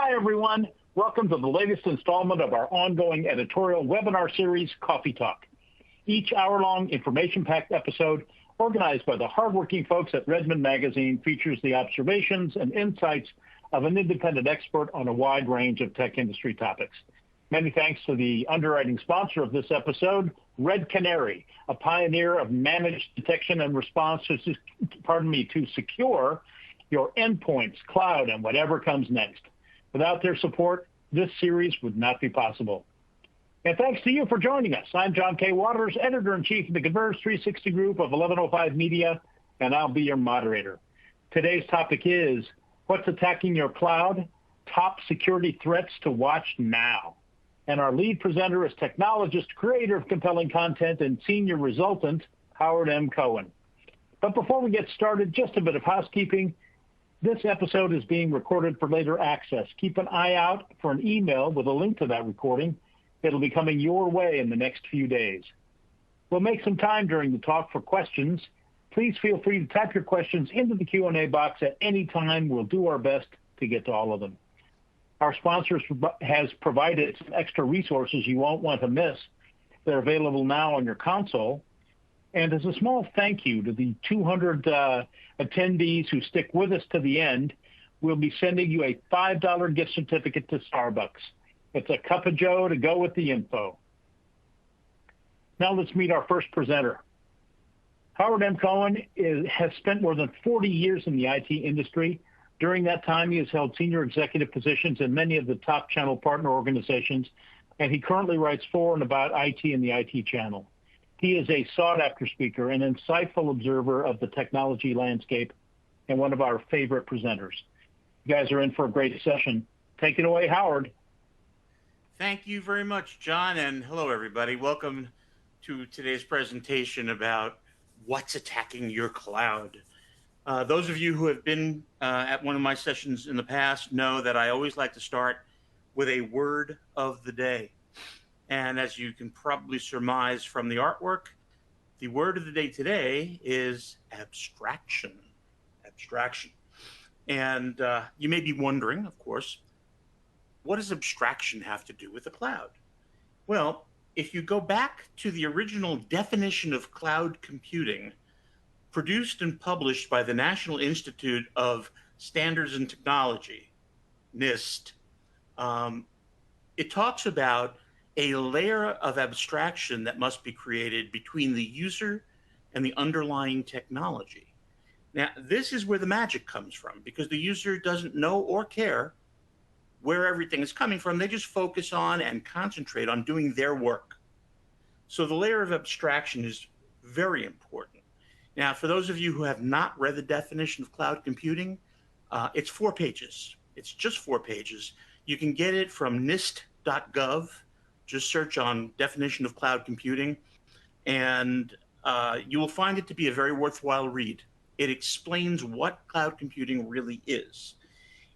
Hi, everyone. Welcome to the latest installment of our ongoing editorial webinar series, Coffee Talk. Each hour-long information-packed episode, organized by the hardworking folks at Redmond Magazine, features the observations and insights of an independent expert on a wide range of tech industry topics. Many thanks to the underwriting sponsor of this episode, Red Canary, a pioneer of managed detection and response to secure your endpoints, cloud, and whatever comes next. Without their support, this series would not be possible. And thanks to you for joining us. I'm John K. Waters, Editor-in-Chief of the Converge 360 Group of 1105 Media, and I'll be your moderator. Today's topic is, what's attacking your cloud? Top security threats to watch now. And our lead presenter is technologist, creator of compelling content, and senior resultant, Howard M. Cohen. But before we get started, just a bit of housekeeping. This episode is being recorded for later access. Keep an eye out for an email with a link to that recording. It'll be coming your way in the next few days. We'll make some time during the talk for questions. Please feel free to type your questions into the Q&A box at any time. We'll do our best to get to all of them. Our sponsor has provided some extra resources you won't want to miss. They're available now on your console. And as a small thank you to the 200 attendees who stick with us to the end, we'll be sending you a $5 gift certificate to Starbucks. It's a cup of joe to go with the info. Now let's meet our first presenter. Howard M. Cohen has spent more than 40 years in the IT industry. During that time, he has held senior executive positions in many of the top channel partner organizations, and he currently writes for and about IT and the IT channel. He is a sought-after speaker, an insightful observer of the technology landscape, and one of our favorite presenters. You guys are in for a great session. Take it away, Howard. Thank you very much, John, and hello, everybody. Welcome to today's presentation about what's attacking your cloud. Those of you who have been at one of my sessions in the past know that I always like to start with a word of the day. And as you can probably surmise from the artwork, the word of the day today is abstraction. Abstraction. And you may be wondering, of course, what does abstraction have to do with the cloud? Well, if you go back to the original definition of cloud computing, produced and published by the National Institute of Standards and Technology, NIST, it talks about a layer of abstraction that must be created between the user and the underlying technology. Now, this is where the magic comes from, because the user doesn't know or care where everything is coming from. They just focus on and concentrate on doing their work. So the layer of abstraction is very important. Now, for those of you who have not read the definition of cloud computing, it's 4 pages. It's just 4 pages. You can get it from nist.gov. Just search on definition of cloud computing, and you will find it to be a very worthwhile read. It explains what cloud computing really is.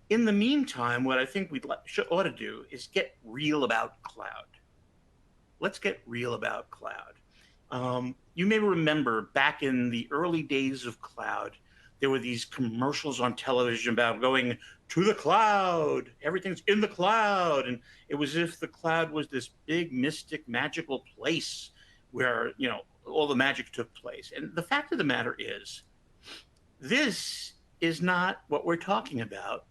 In the meantime, what I think we ought to do is get real about cloud. Let's get real about cloud. You may remember back in the early days of cloud, there were these commercials on television about going to the cloud. Everything's in the cloud. And it was as if the cloud was this big, mystic, magical place where, you know, all the magic took place. And the fact of the matter is, this is not what we're talking about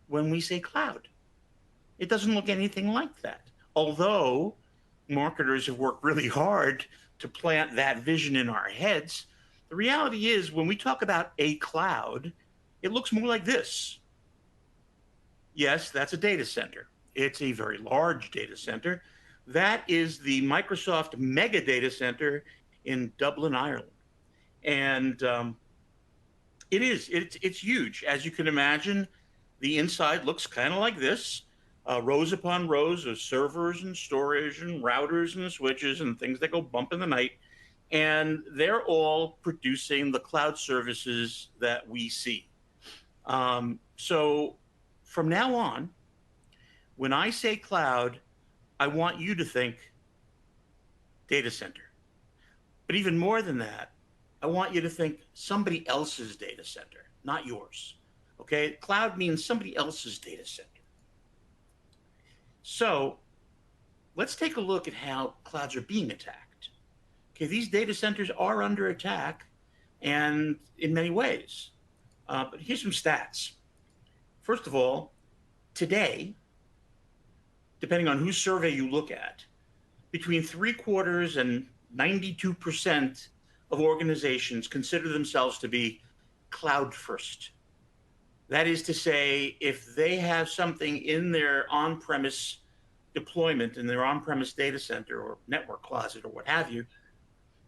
when we say cloud. It doesn't look anything like that. Although marketers have worked really hard to plant that vision in our heads, the reality is when we talk about a cloud, it looks more like this. Yes, that's a data center. It's a very large data center. That is the Microsoft mega data center in Dublin, Ireland. And it's huge. As you can imagine, the inside looks kind of like this, rows upon rows of servers and storage and routers and switches and things that go bump in the night. And they're all producing the cloud services that we see. So from now on, when I say cloud, I want you to think data center. But even more than that, I want you to think somebody else's data center, not yours. Okay? Cloud means somebody else's data center. So let's take a look at how clouds are being attacked. Okay, these data centers are under attack, and in many ways. But here's some stats. First of all, today, depending on whose survey you look at, between 3/4 and 92% of organizations consider themselves to be cloud first. That is to say, if they have something in their on-premise deployment, in their on-premise data center or network closet or what have you,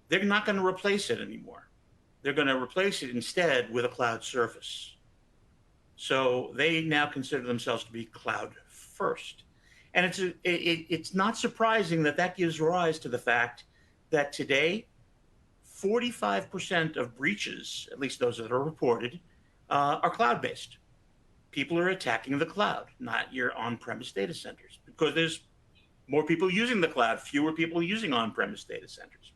they're not going to replace it anymore. They're going to replace it instead with a cloud service. So they now consider themselves to be cloud first. And it's not surprising that that gives rise to the fact that today, 45% of breaches, at least those that are reported, are cloud-based. People are attacking the cloud, not your on-premise data centers, because there's more people using the cloud, fewer people using on-premise data centers.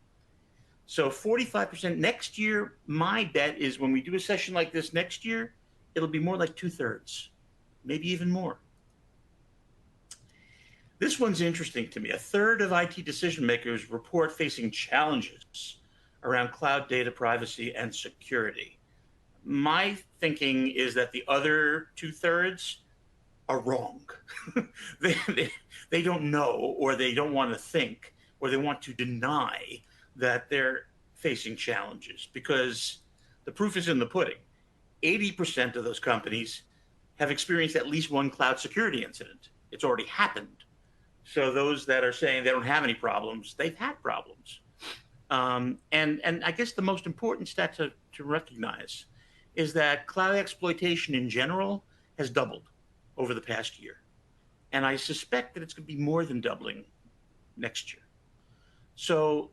So 45% next year, my bet is when we do a session like this next year, it'll be more like 2/3, maybe even more. This one's interesting to me. A third of IT decision makers report facing challenges around cloud data privacy and security. My thinking is that the other 2/3 are wrong. they don't know, or they don't want to think, or they want to deny that they're facing challenges, because the proof is in the pudding. 80% of those companies have experienced at least one cloud security incident. It's already happened. So those that are saying they don't have any problems, they've had problems. And I guess the most important stat to recognize is that cloud exploitation in general has doubled over the past year. And I suspect that it's going to be more than doubling next year. So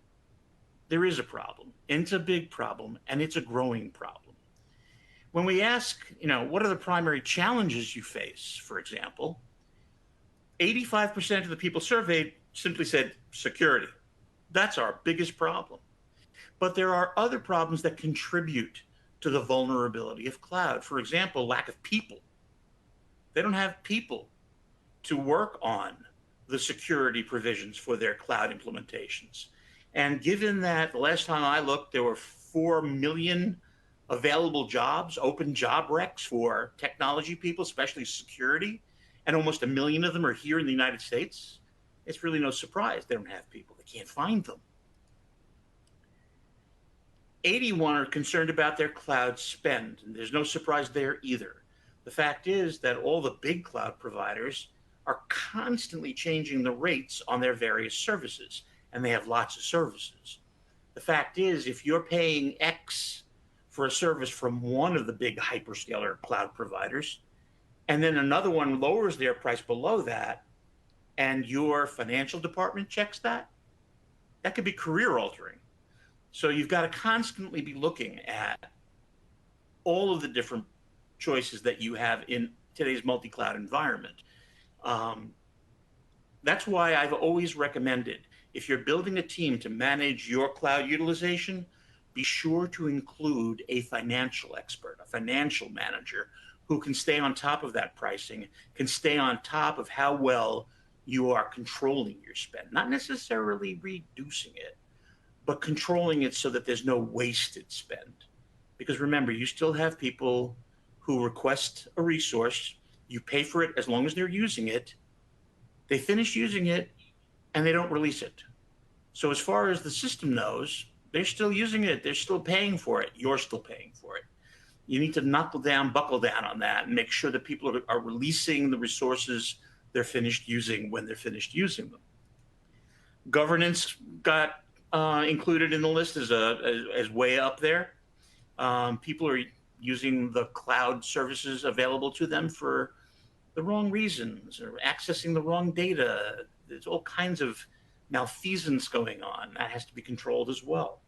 there is a problem. And it's a big problem, and it's a growing problem. When we ask, what are the primary challenges you face, for example, 85% of the people surveyed simply said security. That's our biggest problem. But there are other problems that contribute to the vulnerability of cloud. For example, lack of people. They don't have people to work on the security provisions for their cloud implementations. And given that the last time I looked, there were 4 million available jobs, open job recs for technology people, especially security, and almost 1 million of them are here in the United States, it's really no surprise they don't have people. They can't find them. 81 are concerned about their cloud spend, and there's no surprise there either. The fact is that all the big cloud providers are constantly changing the rates on their various services, and they have lots of services. The fact is, if you're paying X for a service from one of the big hyperscaler cloud providers, and then another one lowers their price below that, and your financial department checks that, that could be career altering. So you've got to constantly be looking at all of the different choices that you have in today's multi-cloud environment. That's why I've always recommended, if you're building a team to manage your cloud utilization, be sure to include a financial expert, a financial manager who can stay on top of that pricing, can stay on top of how well you are controlling your spend, not necessarily reducing it, but controlling it so that there's no wasted spend. Because remember, you still have people who request a resource, you pay for it as long as they're using it, they finish using it, and they don't release it. So as far as the system knows, they're still using it, they're still paying for it, you're still paying for it. You need to buckle down on that and make sure that people are releasing the resources they're finished using when they're finished using them. Governance got included in the list as way up there. People are using the cloud services available to them for the wrong reasons or accessing the wrong data. There's all kinds of malfeasance going on. That has to be controlled as well.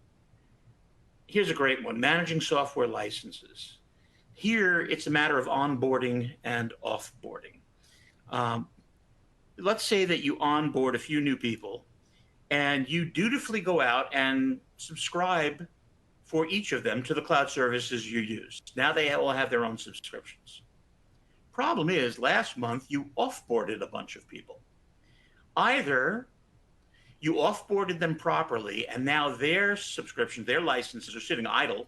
Here's a great one, managing software licenses. Here, it's a matter of onboarding and offboarding. Let's say that you onboard a few new people and you dutifully go out and subscribe for each of them to the cloud services you use. Now they all have their own subscriptions. Problem is, last month you offboarded a bunch of people. Either you offboarded them properly, and now their subscription, their licenses are sitting idle,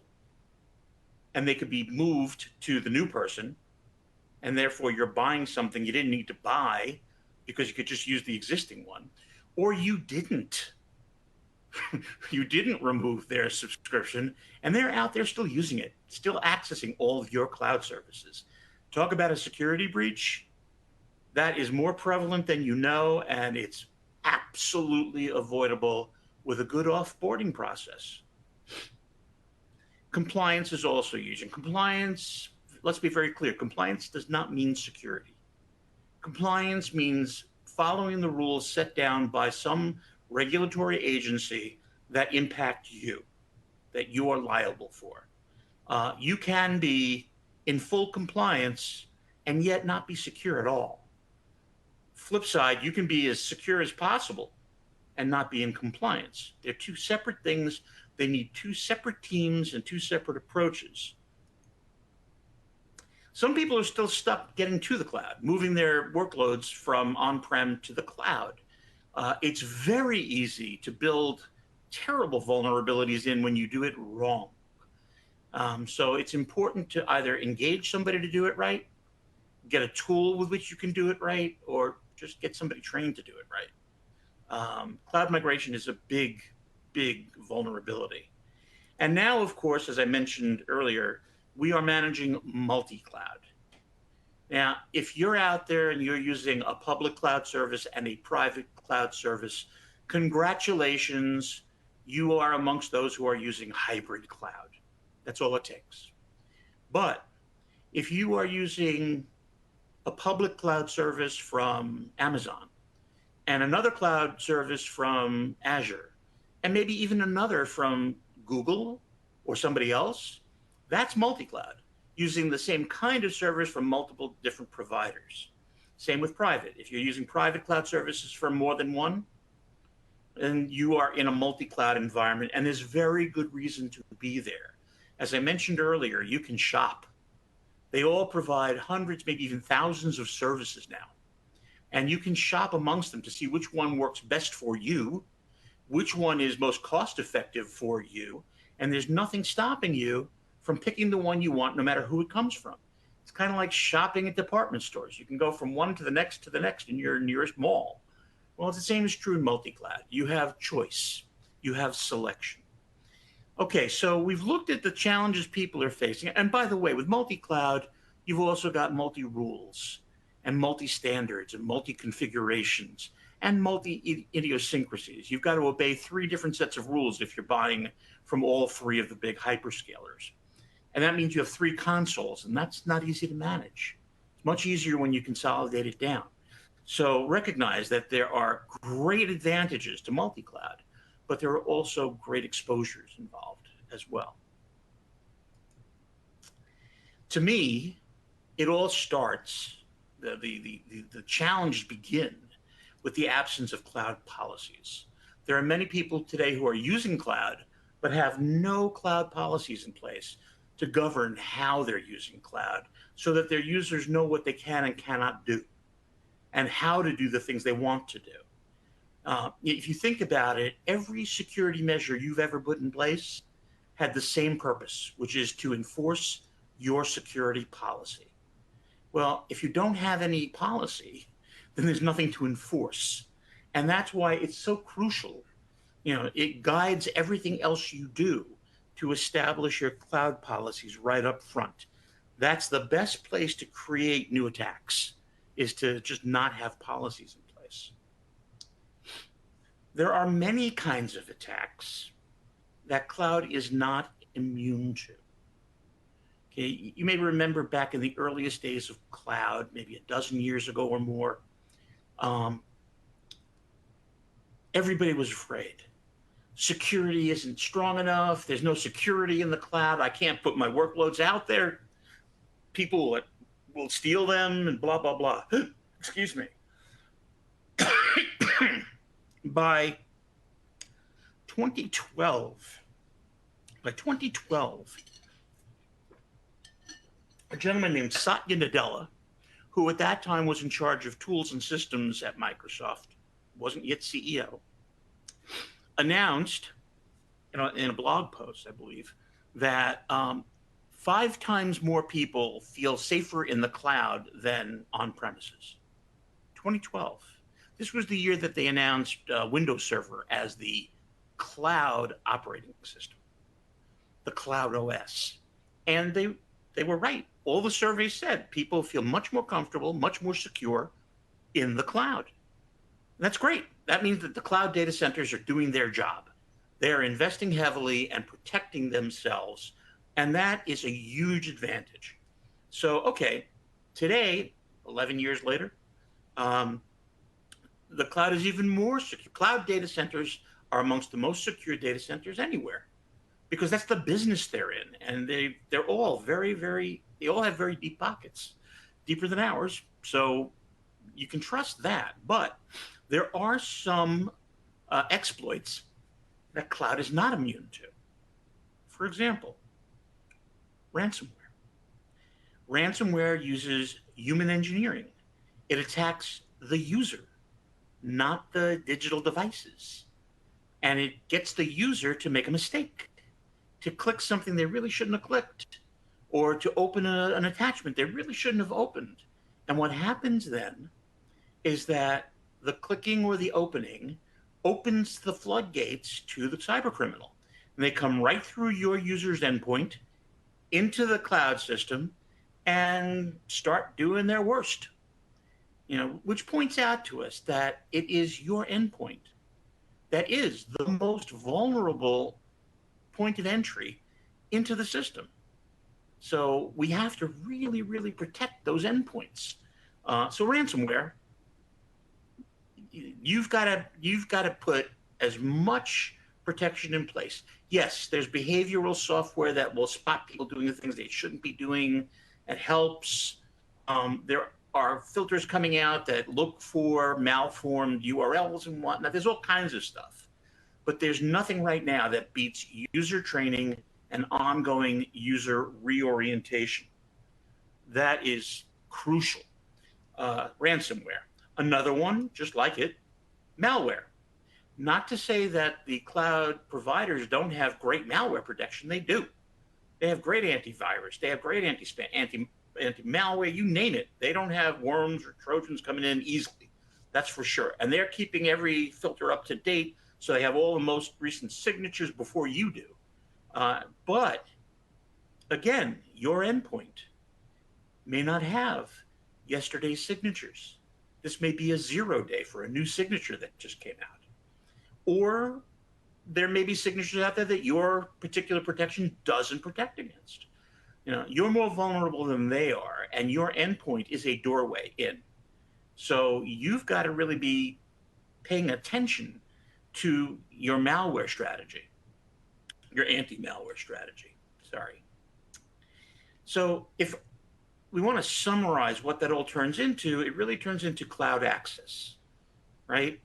and they could be moved to the new person, and therefore you're buying something you didn't need to buy because you could just use the existing one, or you didn't. You didn't remove their subscription, and they're out there still using it, still accessing all of your cloud services. Talk about a security breach. That is more prevalent than you know, and it's absolutely avoidable with a good offboarding process. Compliance is also huge. And compliance, let's be very clear, compliance does not mean security. Compliance means following the rules set down by some regulatory agency that impact you, that you are liable for. You can be in full compliance and yet not be secure at all. Flip side, you can be as secure as possible and not be in compliance. They're two separate things. They need two separate teams and two separate approaches. Some people are still stuck getting to the cloud, moving their workloads from on-prem to the cloud. It's very easy to build terrible vulnerabilities in when you do it wrong. So it's important to either engage somebody to do it right, get a tool with which you can do it right, or just get somebody trained to do it right. Cloud migration is a big, big vulnerability. And now, of course, as I mentioned earlier, we are managing multi-cloud. Now, if you're out there and you're using a public cloud service and a private cloud service, congratulations, you are amongst those who are using hybrid cloud. That's all it takes. But if you are using a public cloud service from Amazon and another cloud service from Azure, and maybe even another from Google or somebody else, that's multi-cloud, using the same kind of service from multiple different providers. Same with private. If you're using private cloud services from more than one, then you are in a multi-cloud environment, and there's very good reason to be there. As I mentioned earlier, you can shop. They all provide hundreds, maybe even thousands of services now. And you can shop amongst them to see which one works best for you, which one is most cost-effective for you, and there's nothing stopping you from picking the one you want, no matter who it comes from. It's kind of like shopping at department stores. You can go from one to the next in your nearest mall. Well, it's the same is true in multi-cloud. You have choice. You have selection. Okay, so we've looked at the challenges people are facing. And by the way, with multi-cloud, you've also got multi-rules and multi-standards and multi-configurations and multi-idiosyncrasies. You've got to obey 3 different sets of rules if you're buying from all 3 of the big hyperscalers. And that means you have 3 consoles, and that's not easy to manage. It's much easier when you consolidate it down. So recognize that there are great advantages to multi-cloud, but there are also great exposures involved as well. To me, it all starts, the challenges begin with the absence of cloud policies. There are many people today who are using cloud, but have no cloud policies in place to govern how they're using cloud so that their users know what they can and cannot do and how to do the things they want to do. If you think about it, every security measure you've ever put in place had the same purpose, which is to enforce your security policy. Well, if you don't have any policy, then there's nothing to enforce. And that's why it's so crucial. It guides everything else you do to establish your cloud policies right up front. That's the best place to create new attacks, is to just not have policies in place. There are many kinds of attacks that cloud is not immune to. Okay, you may remember back in the earliest days of cloud, maybe a dozen years ago or more, everybody was afraid. Security isn't strong enough. There's no security in the cloud. I can't put my workloads out there. People will steal them and blah, blah, blah. Excuse me. By 2012, a gentleman named Satya Nadella, who at that time was in charge of tools and systems at Microsoft, wasn't yet CEO, announced in a blog post, I believe, that 5 times more people feel safer in the cloud than on premises. 2012. This was the year that they announced Windows Server as the cloud operating system, the cloud OS. And they were right. All the surveys said people feel much more comfortable, much more secure in the cloud. And that's great. That means that the cloud data centers are doing their job. They are investing heavily and protecting themselves. And that is a huge advantage. So, okay, today, 11 years later, the cloud is even more secure. Cloud data centers are amongst the most secure data centers anywhere, because that's the business they're in. And they're all they all have very deep pockets, deeper than ours. So you can trust that. But there are some exploits that cloud is not immune to. For example, ransomware. Ransomware uses human engineering. It attacks the user, not the digital devices. And it gets the user to make a mistake, to click something they really shouldn't have clicked, or to open an attachment they really shouldn't have opened. And what happens then is that the clicking or the opening opens the floodgates to the cybercriminal. And they come right through your user's endpoint into the cloud system and start doing their worst. Which points out to us that it is your endpoint that is the most vulnerable point of entry into the system. So we have to really, really protect those endpoints. So ransomware, you've got to put as much protection in place. Yes, there's behavioral software that will spot people doing the things they shouldn't be doing. It helps. There are filters coming out that look for malformed URLs and whatnot. There's all kinds of stuff. But there's nothing right now that beats user training and ongoing user reorientation. That is crucial. Ransomware. Another one, just like it, malware. Not to say that the cloud providers don't have great malware protection. They do. They have great antivirus. They have great anti-spam, anti-malware, you name it. They don't have worms or Trojans coming in easily. That's for sure. And they're keeping every filter up to date, so they have all the most recent signatures before you do. But again, your endpoint may not have yesterday's signatures. This may be a 0 day for a new signature that just came out. Or there may be signatures out there that your particular protection doesn't protect against. You're more vulnerable than they are, and your endpoint is a doorway in. So you've got to really be paying attention to your malware strategy, your anti-malware strategy, sorry. So if we want to summarize what that all turns into, it really turns into cloud access, right?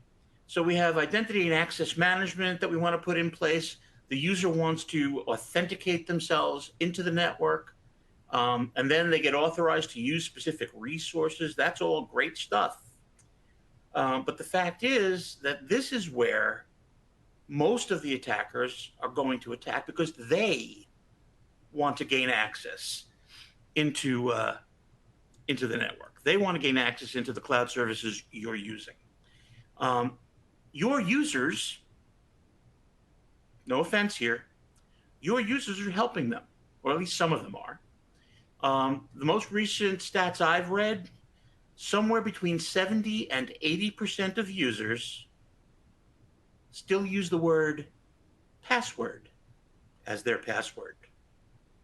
So we have identity and access management that we want to put in place. The user wants to authenticate themselves into the network, and then they get authorized to use specific resources. That's all great stuff. But the fact is that this is where most of the attackers are going to attack, because they want to gain access into the network. They want to gain access into the cloud services you're using. Your users, no offense here, your users are helping them, or at least some of them are. The most recent stats I've read, somewhere between 70 and 80% of users still use the word password as their password.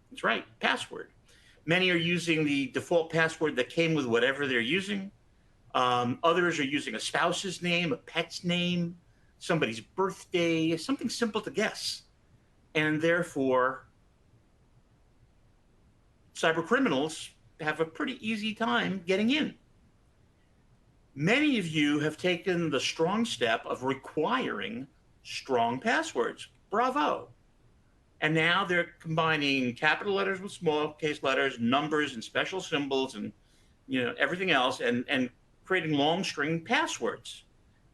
That's right, password. Many are using the default password that came with whatever they're using. Others are using a spouse's name, a pet's name, somebody's birthday, something simple to guess. And therefore, cybercriminals have a pretty easy time getting in. Many of you have taken the strong step of requiring strong passwords. Bravo. And now they're combining capital letters with small case letters, numbers and special symbols, and everything else, and creating long string passwords.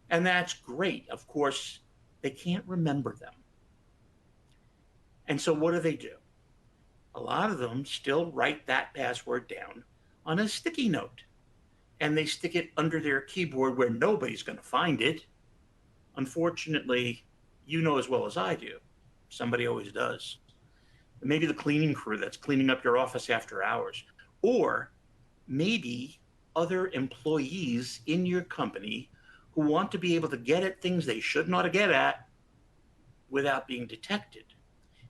And that's great. Of course, they can't remember them. And so what do? A lot of them still write that password down on a sticky note, and they stick it under their keyboard where nobody's going to find it. Unfortunately, you know as well as I do, somebody always does. Maybe the cleaning crew that's cleaning up your office after hours, or maybe other employees in your company who want to be able to get at things they should not get at without being detected.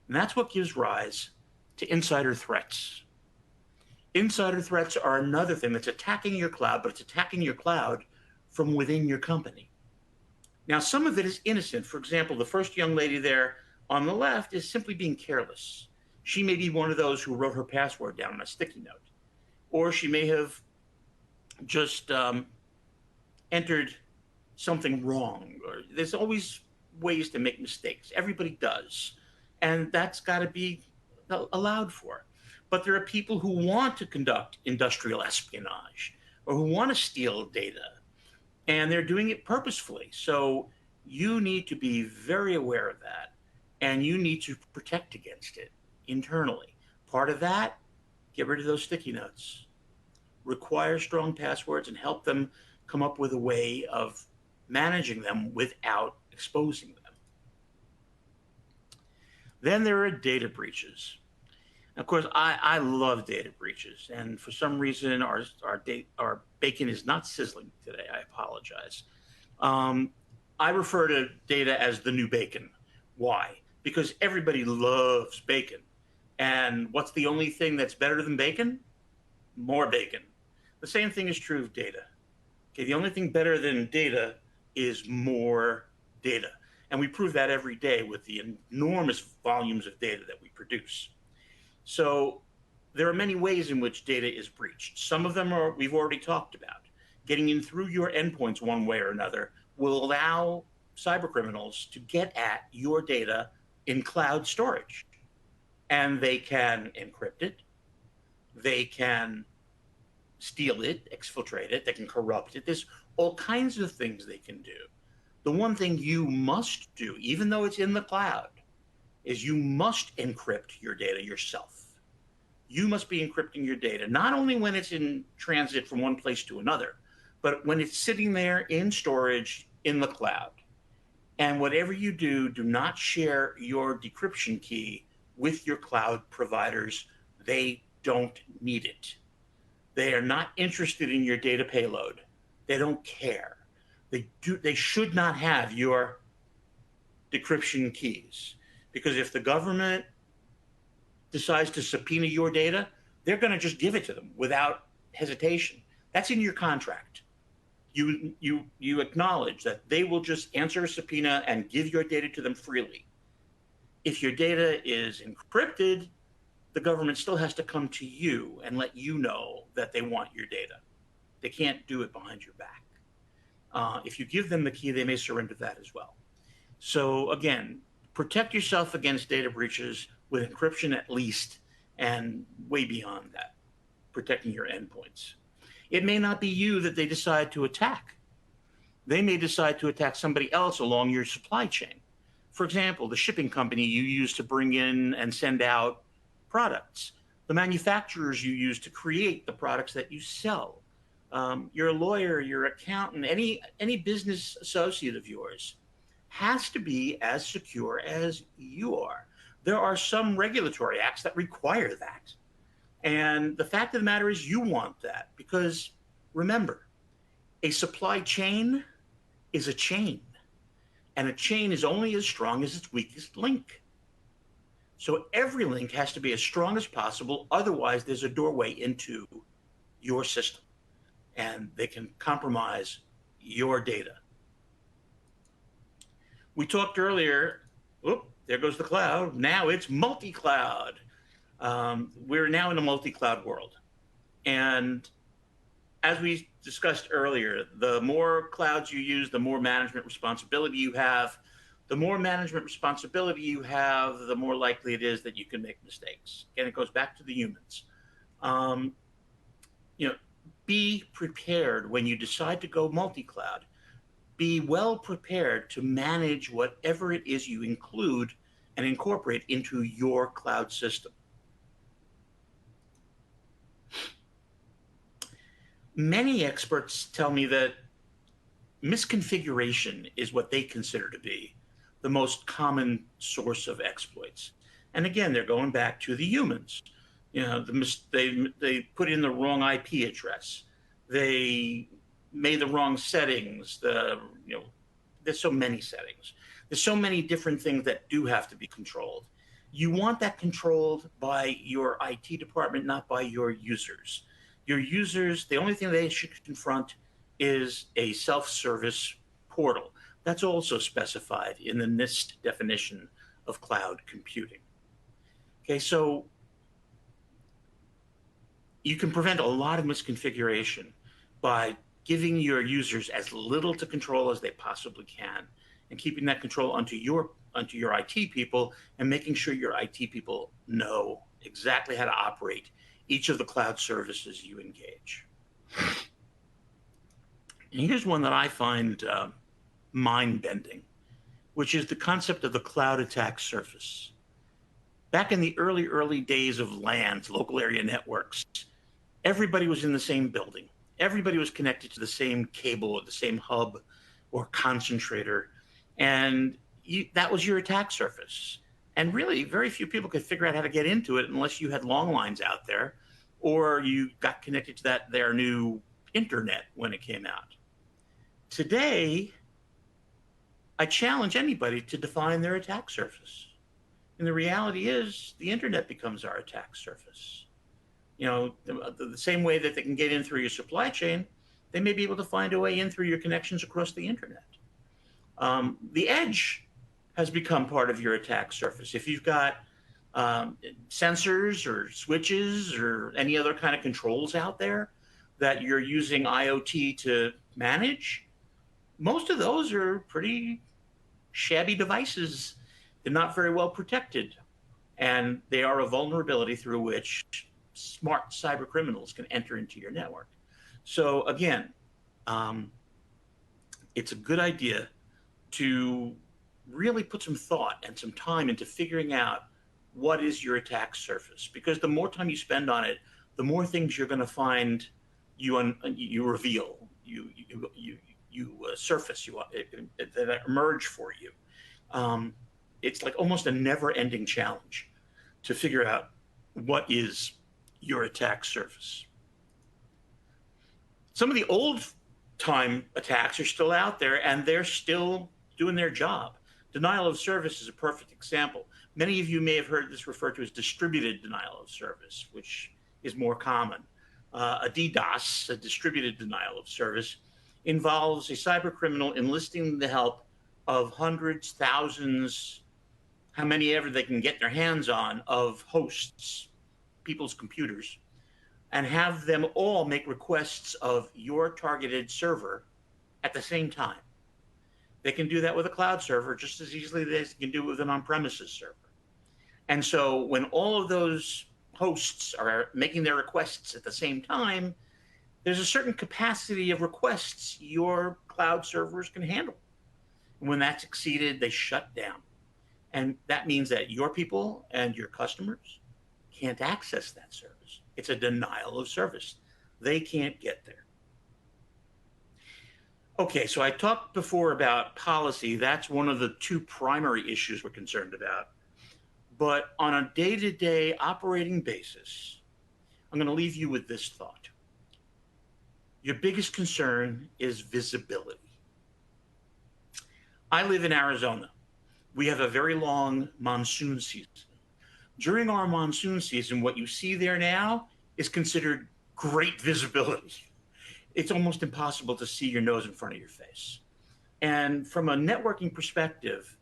And that's what gives rise to insider threats. Insider threats are another thing that's attacking your cloud, but it's attacking your cloud from within your company. Now, some of it is innocent. For example, the first young lady there on the left is simply being careless. She may be one of those who wrote her password down on a sticky note, or she may have just entered something wrong. Or there's always ways to make mistakes. Everybody does. And that's got to be allowed for. But there are people who want to conduct industrial espionage or who want to steal data, and they're doing it purposefully. So you need to be very aware of that, and you need to protect against it internally. Part of that, get rid of those sticky notes. Require strong passwords and help them come up with a way of managing them without exposing them. Then there are data breaches. Of course, I love data breaches, and for some reason, our bacon is not sizzling today. I apologize. I refer to data as the new bacon. Why? Because everybody loves bacon. And what's the only thing that's better than bacon? More bacon. The same thing is true of data. Okay, the only thing better than data is more data. And we prove that every day with the enormous volumes of data that we produce. So there are many ways in which data is breached. Some of them we've already talked about. Getting in through your endpoints one way or another will allow cybercriminals to get at your data in cloud storage. And they can encrypt it. They can steal it, exfiltrate it. They can corrupt it. There's all kinds of things they can do. The one thing you must do, even though it's in the cloud, is you must encrypt your data yourself. You must be encrypting your data, not only when it's in transit from one place to another, but when it's sitting there in storage in the cloud. And whatever you do, do not share your decryption key with your cloud providers. They don't need it. They are not interested in your data payload. They don't care. They should not have your decryption keys, because if the government decides to subpoena your data, they're going to just give it to them without hesitation. That's in your contract. You acknowledge that they will just answer a subpoena and give your data to them freely. If your data is encrypted, the government still has to come to you and let you know that they want your data. They can't do it behind your back. If you give them the key, they may surrender that as well. So again, protect yourself against data breaches with encryption at least, and way beyond that, protecting your endpoints. It may not be you that they decide to attack. They may decide to attack somebody else along your supply chain. For example, the shipping company you use to bring in and send out products, the manufacturers you use to create the products that you sell, your lawyer, your accountant, any business associate of yours has to be as secure as you are. There are some regulatory acts that require that. And the fact of the matter is you want that, because remember, a supply chain is a chain, and a chain is only as strong as its weakest link. So every link has to be as strong as possible. Otherwise, there's a doorway into your system, and they can compromise your data. We talked earlier, there goes the cloud. Now it's multi-cloud. We're now in a multi-cloud world. And as we discussed earlier, the more clouds you use, the more management responsibility you have. The more management responsibility you have, the more likely it is that you can make mistakes. Again, it goes back to the humans. Be prepared when you decide to go multi-cloud. be well prepared to manage whatever it is you include and incorporate into your cloud system. Many experts tell me that misconfiguration is what they consider to be the most common source of exploits. And again, they're going back to the humans. You know, they put in the wrong IP address. They made the wrong settings. There's so many settings. There's so many different things that do have to be controlled. You want that controlled by your IT department, not by your users. Your users, the only thing they should confront is a self-service portal. That's also specified in the NIST definition of cloud computing. Okay, so you can prevent a lot of misconfiguration by giving your users as little to control as they possibly can, and keeping that control onto your IT people, and making sure your IT people know exactly how to operate each of the cloud services you engage. And here's one that I find mind-bending, which is the concept of the cloud attack surface. Back in the early days of LANs, local area networks, everybody was in the same building. Everybody was connected to the same cable or the same hub or concentrator, and that was your attack surface. And really, very few people could figure out how to get into it unless you had long lines out there, or you got connected to their new internet when it came out. Today, I challenge anybody to define their attack surface. And the reality is, the internet becomes our attack surface. You know, the same way that they can get in through your supply chain, they may be able to find a way in through your connections across the internet. The edge has become part of your attack surface. If you've got sensors or switches or any other kind of controls out there that you're using IoT to manage, most of those are pretty shabby devices. They're not very well protected, and they are a vulnerability through which smart cybercriminals can enter into your network. So again, it's a good idea to really put some thought and some time into figuring out what is your attack surface, because the more time you spend on it, the more things you're going to find you reveal, you surface, that emerge for you. It's like almost a never-ending challenge to figure out what is your attack surface. Some of the old-time attacks are still out there, and they're still doing their job. Denial of service is a perfect example. Many of you may have heard this referred to as distributed denial of service, which is more common. A DDoS, a distributed denial of service, involves a cybercriminal enlisting the help of hundreds, thousands, how many ever they can get their hands on, of hosts, people's computers, and have them all make requests of your targeted server at the same time. They can do that with a cloud server just as easily as they can do it with an on-premises server. And so when all of those hosts are making their requests at the same time, there's a certain capacity of requests your cloud servers can handle. And when that's exceeded, they shut down. And that means that your people and your customers can't access that service. It's a denial of service. They can't get there. Okay, so I talked before about policy. That's one of the two primary issues we're concerned about. But on a day-to-day operating basis, I'm going to leave you with this thought. Your biggest concern is visibility. I live in Arizona. We have a very long monsoon season. During our monsoon season, what you see there now is considered great visibility. It's almost impossible to see your nose in front of your face. And from a networking perspective,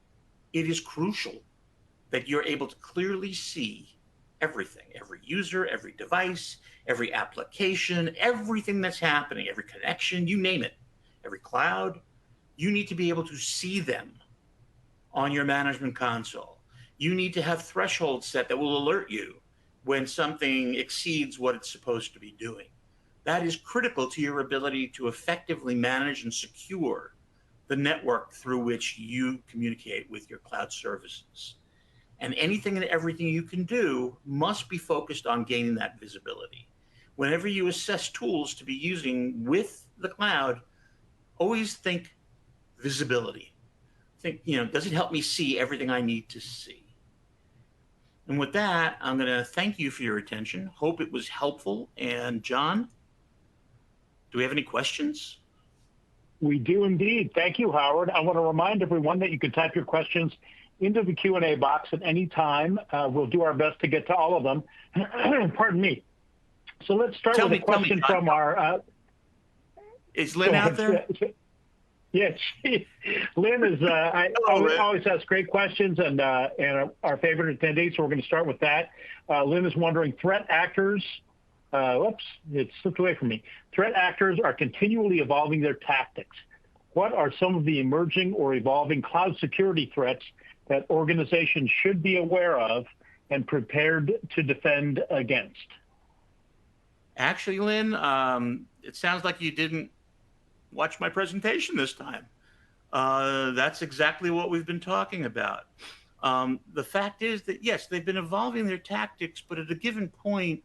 it is crucial that you're able to clearly see everything, every user, every device, every application, everything that's happening, every connection, you name it, every cloud. You need to be able to see them on your management console. You need to have thresholds set that will alert you when something exceeds what it's supposed to be doing. That is critical to your ability to effectively manage and secure the network through which you communicate with your cloud services. And anything and everything you can do must be focused on gaining that visibility. Whenever you assess tools to be using with the cloud, always think visibility. Think, does it help me see everything I need to see? And with that, I'm going to thank you for your attention. Hope it was helpful. And John, do we have any questions? We do indeed. Thank you, Howard. I want to remind everyone that you can type your questions into the Q&A box at any time. We'll do our best to get to all of them. Pardon me. So let's start with a question from our... Is Lynn out there? Yes, Lynn is. Always has great questions and our favorite attendee. So we're going to start with that. Lynn is wondering, threat actors. Whoops, it slipped away from me. Threat actors are continually evolving their tactics. What are some of the emerging or evolving cloud security threats that organizations should be aware of and prepared to defend against? Actually, Lynn, it sounds like you didn't watch my presentation this time. That's exactly what we've been talking about. The fact is that, yes, they've been evolving their tactics, but at a given point,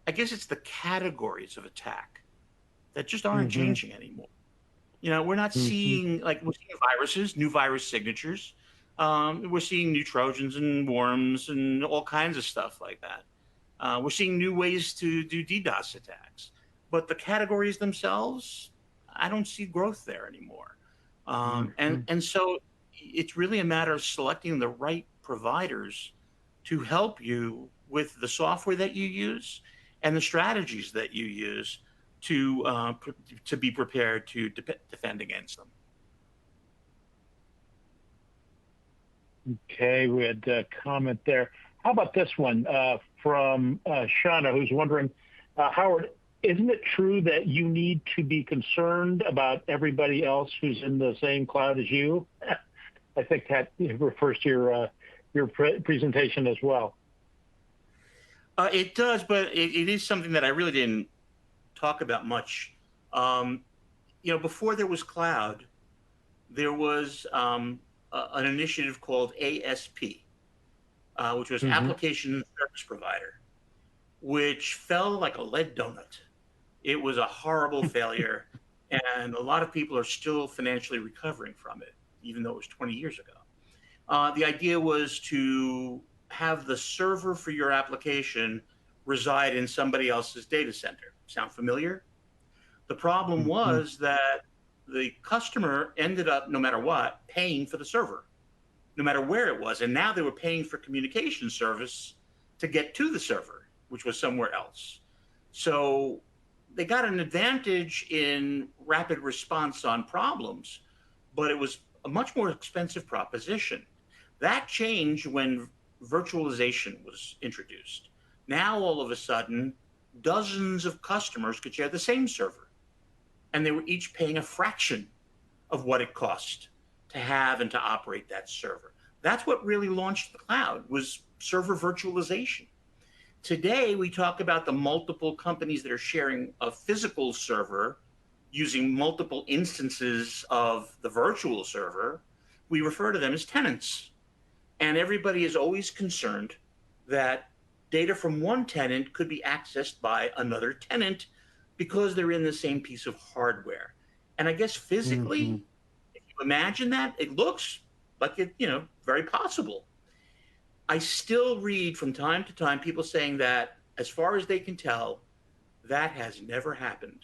I guess it's the categories of attack that just aren't changing anymore. We're not seeing, we're seeing viruses, new virus signatures. We're seeing new Trojans and worms and all kinds of stuff like that. We're seeing new ways to do DDoS attacks. But the categories themselves, I don't see growth there anymore. And so it's really a matter of selecting the right providers to help you with the software that you use and the strategies that you use to be prepared to defend against them. Okay, we had a comment there. How about this one from Shauna, who's wondering, Howard, isn't it true that you need to be concerned about everybody else who's in the same cloud as you? I think that refers to your presentation as well. It does, but it is something that I really didn't talk about much. Before there was cloud, there was an initiative called ASP, which was Application Service Provider, which fell like a lead donut. It was a horrible failure, and a lot of people are still financially recovering from it, even though it was 20 years ago. The idea was to have the server for your application reside in somebody else's data center. Sound familiar? The problem was that the customer ended up, no matter what, paying for the server, no matter where it was. And now they were paying for communication service to get to the server, which was somewhere else. So they got an advantage in rapid response on problems, but it was a much more expensive proposition. That changed when virtualization was introduced. Now, all of a sudden, dozens of customers could share the same server, and they were each paying a fraction of what it cost to have and to operate that server. That's what really launched the cloud, was server virtualization. Today, we talk about the multiple companies that are sharing a physical server using multiple instances of the virtual server. We refer to them as tenants. And everybody is always concerned that data from one tenant could be accessed by another tenant because they're in the same piece of hardware. And I guess physically, if you imagine that, it looks like it, very possible. I still read from time to time people saying that, as far as they can tell, that has never happened.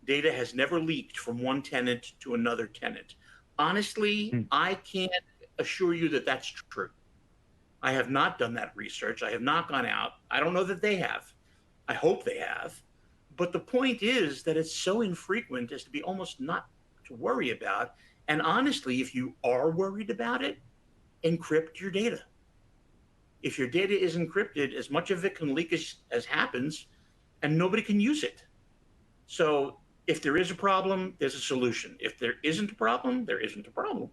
Data has never leaked from one tenant to another tenant. Honestly, I can't assure you that that's true. I have not done that research. I have not gone out. I don't know that they have. I hope they have. But the point is that it's so infrequent as to be almost not to worry about. And honestly, if you are worried about it, encrypt your data. If your data is encrypted, as much of it can leak as happens, and nobody can use it. So if there is a problem, there's a solution. If there isn't a problem, there isn't a problem.